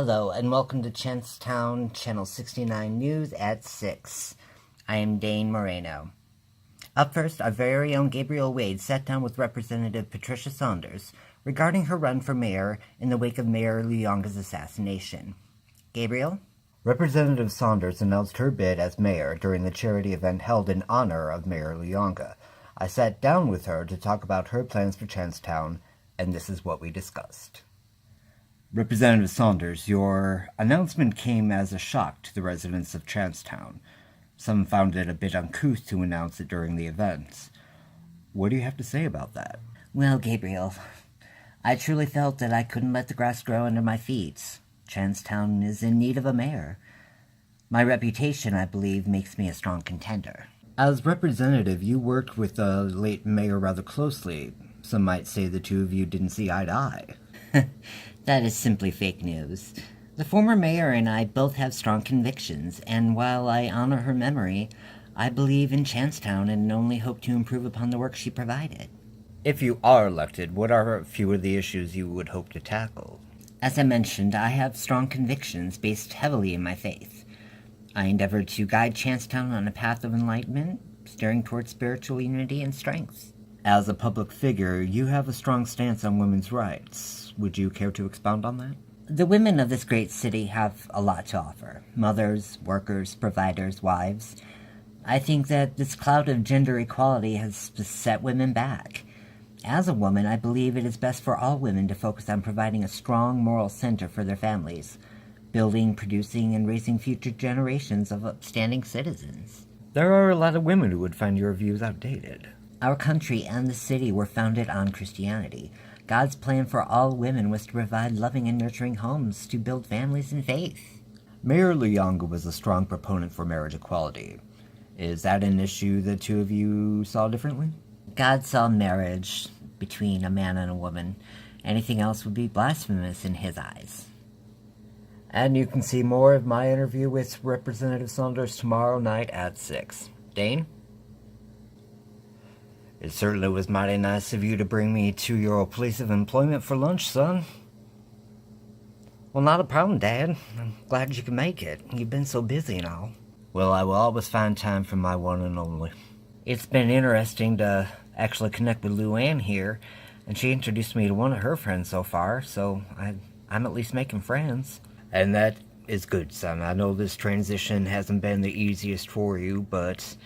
Hello, and welcome to Chancetown, Channel 69 News at 6. I am Dane Moreno. Up first, our very own Gabriel Wade sat down with Representative Patricia Saunders regarding her run for mayor in the wake of Mayor Luyonga's assassination. Gabriel? Representative Saunders announced her bid as mayor during the charity event held in honor of Mayor Luyonga. I sat down with her to talk about her plans for Chancetown, and this is what we discussed. Representative Saunders, your announcement came as a shock to the residents of Chancetown. Some found it a bit uncouth to announce it during the event. What do you have to say about that? Well, Gabriel, I truly felt that I couldn't let the grass grow under my feet. Chancetown is in need of a mayor. My reputation, I believe, makes me a strong contender. As representative, you worked with the late mayor rather closely. Some might say the two of you didn't see eye to eye. That is simply fake news. The former mayor and I both have strong convictions, and while I honor her memory, I believe in Chancetown and only hope to improve upon the work she provided. If you are elected, what are a few of the issues you would hope to tackle? As I mentioned, I have strong convictions based heavily in my faith. I endeavor to guide Chancetown on a path of enlightenment, steering towards spiritual unity and strength. As a public figure, you have a strong stance on women's rights. Would you care to expound on that? The women of this great city have a lot to offer. Mothers, workers, providers, wives. I think that this cloud of gender equality has set women back. As a woman, I believe it is best for all women to focus on providing a strong moral center for their families, building, producing, and raising future generations of upstanding citizens. There are a lot of women who would find your views outdated. Our country and the city were founded on Christianity. God's plan for all women was to provide loving and nurturing homes to build families in faith. Mayor Luyonga was a strong proponent for marriage equality. Is that an issue the two of you saw differently? God saw marriage between a man and a woman. Anything else would be blasphemous in his eyes. And you can see more of my interview with Representative Saunders tomorrow night at 6. Dane? It certainly was mighty nice of you to bring me to your place of employment for lunch, son. Well, not a problem, Dad. I'm glad you could make it. You've been so busy and all. Well, I will always find time for my one and only. It's been interesting to actually connect with Luann here, and she introduced me to one of her friends so far, so I'm at least making friends. And that is good, son. I know this transition hasn't been the easiest for you, but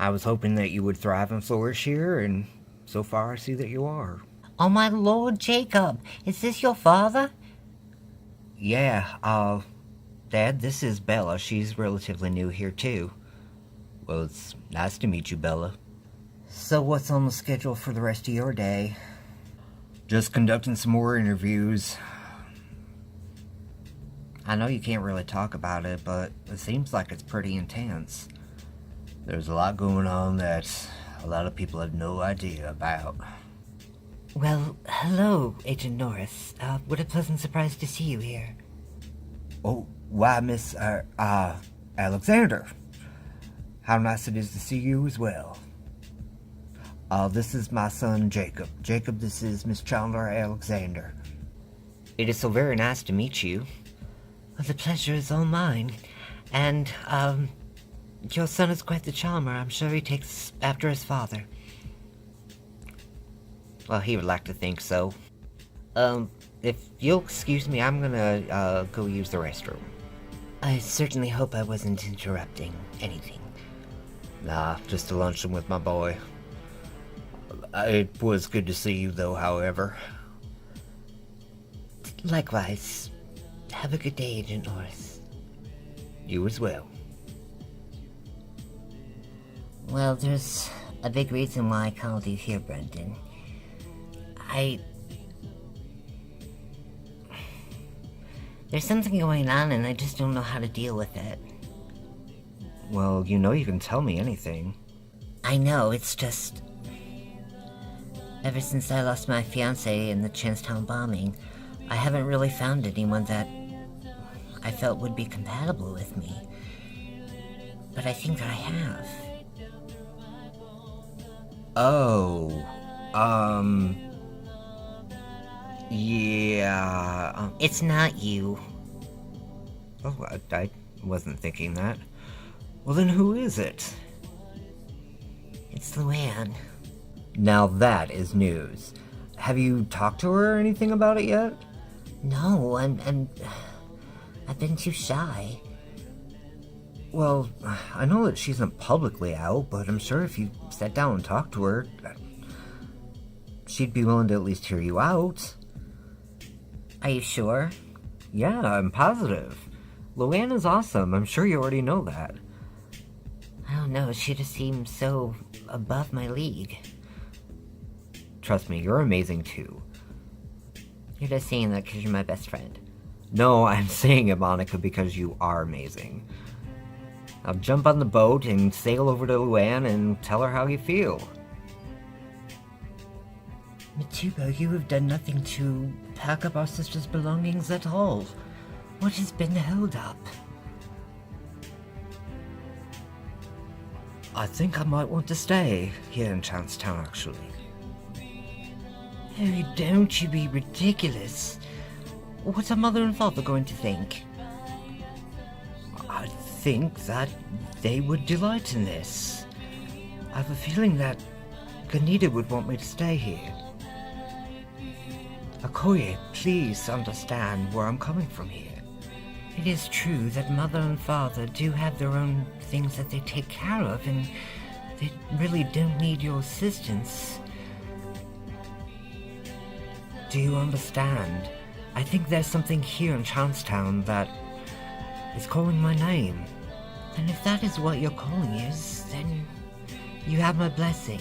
I was hoping that you would thrive and flourish here, and so far I see that you are. Oh, my Lord, Jacob, is this your father? Yeah, Dad, this is Bella. She's relatively new here, too. Well, it's nice to meet you, Bella. So what's on the schedule for the rest of your day? Just conducting some more interviews. I know you can't really talk about it, but it seems like it's pretty intense. There's a lot going on that a lot of people have no idea about. Well, hello, Agent Norris. What a pleasant surprise to see you here. Oh, why, Miss, Alexander. How nice it is to see you as well. This is my son, Jacob. Jacob, this is Miss Chandler Alexander. It is so very nice to meet you. Well, the pleasure is all mine. And, your son is quite the charmer. I'm sure he takes after his father. Well, he would like to think so. If you'll excuse me, I'm gonna, go use the restroom. I certainly hope I wasn't interrupting anything. Nah, just a luncheon with my boy. It was good to see you, though, however. Likewise. Have a good day, Agent Norris. You as well. Well, there's a big reason why I called you here, Brendan. There's something going on and I just don't know how to deal with it. Well, you know you can tell me anything. I know, it's just... Ever since I lost my fiancé in the Chancetown bombing, I haven't really found anyone that I felt would be compatible with me. But I think that I have. Oh, yeah. It's not you. Oh, I wasn't thinking that. Well, then who is it? It's Luann. Now that is news. Have you talked to her or anything about it yet? No, I've been too shy. Well, I know that she isn't publicly out, but I'm sure if you sat down and talked to her, she'd be willing to at least hear you out. Are you sure? Yeah, I'm positive. Luann is awesome. I'm sure you already know that. I don't know, she just seems so above my league. Trust me, you're amazing too. You're just saying that because you're my best friend. No, I'm saying it, Monica, because you are amazing. Now jump on the boat and sail over to Luann and tell her how you feel. Matuba, you have done nothing to pack up our sister's belongings at all. What has been the hold-up? I think I might want to stay here in Chancetown, actually. Oh, don't you be ridiculous. What's our mother and father going to think? I think that they would delight in this. I have a feeling that Ganita would want me to stay here. Okoye, please understand where I'm coming from here. It is true that mother and father do have their own things that they take care of, and they really don't need your assistance. Do you understand? I think there's something here in Chancetown that is calling my name. And if that is what your calling is, then you have my blessing.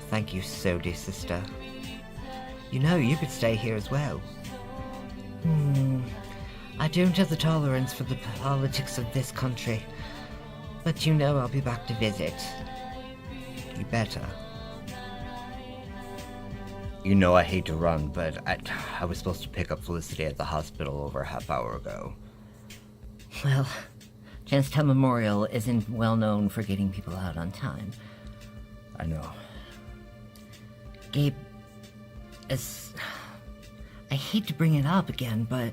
Thank you so, dear sister. You know, you could stay here as well. I don't have the tolerance for the politics of this country, but you know I'll be back to visit. You better. You know I hate to run, but I was supposed to pick up Felicity at the hospital over a half hour ago. Well, Chancetown Memorial isn't well known for getting people out on time. I know. Gabe, I hate to bring it up again, but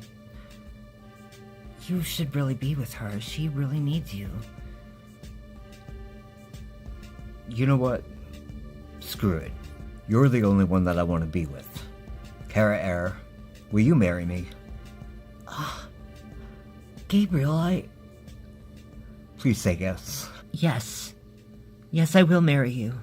you should really be with her. She really needs you. You know what? Screw it. You're the only one that I want to be with. Kara Air, will you marry me? Gabriel, Please say yes. Yes. Yes, I will marry you.